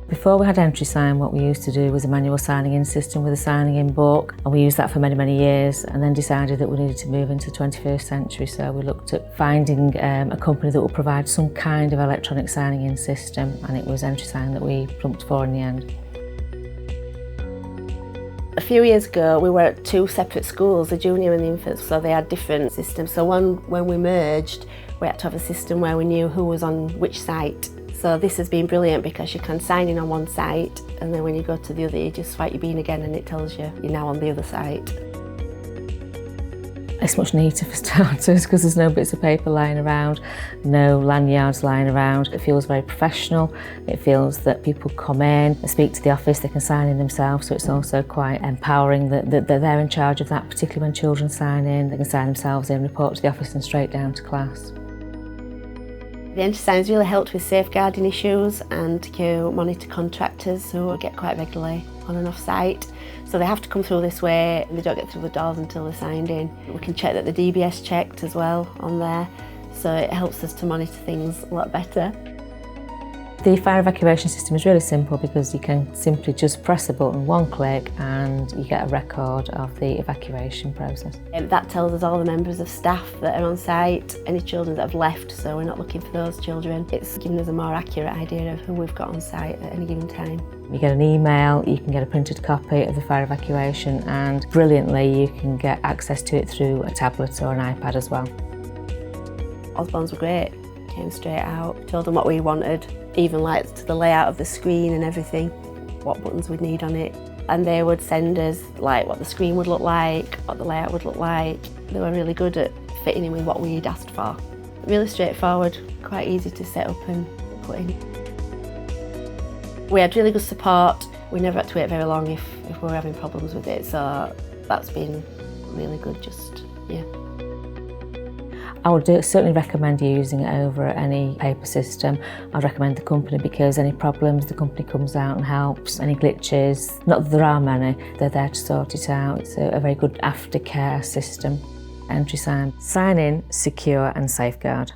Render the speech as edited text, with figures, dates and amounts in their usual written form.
Before we had EntrySign, what we used to do was a manual signing in system with a signing in book, and we used that for many years, and then decided that we needed to move into the 21st century. So we looked at finding a company that would provide some kind of electronic signing in system, and it was EntrySign that we plumped for in the end. A few years ago we were at two separate schools, the junior and the infants, so they had different systems. So when we merged, we had to have a system where we knew who was on which site. So this has been brilliant because you can sign in on one site, and then when you go to the other you just swipe your bean again and it tells you you're now on the other site. It's much neater for starters because there's no bits of paper lying around, no lanyards lying around. It feels very professional. It feels that people come in, they speak to the office, they can sign in themselves, so it's also quite empowering that they're in charge of that, particularly when children sign in. They can sign themselves in, report to the office and straight down to class. The EntrySign's really helped with safeguarding issues and to monitor contractors who get quite regularly on and off site. So they have to come through this way and they don't get through the doors until they're signed in. We can check that the DBS checked as well on there, so it helps us to monitor things a lot better. The fire evacuation system is really simple because you can simply just press a button, one click, and you get a record of the evacuation process. That tells us all the members of staff that are on site, any children that have left, so we're not looking for those children. It's giving us a more accurate idea of who we've got on site at any given time. You get an email, you can get a printed copy of the fire evacuation, and brilliantly you can get access to it through a tablet or an iPad as well. Osborne's were great, came straight out, told them what we wanted, even like to the layout of the screen and everything, what buttons we'd need on it. And they would send us like what the screen would look like, what the layout would look like. They were really good at fitting in with what we'd asked for. Really straightforward, quite easy to set up and put in. We had really good support. We never had to wait very long if we were having problems with it, so that's been really good, yeah. I would certainly recommend using it over any paper system. I'd recommend the company because any problems, the company comes out and helps. Any glitches, not that there are many, they're there to sort it out. It's a very good aftercare system. EntrySign. Sign in, secure and safeguard.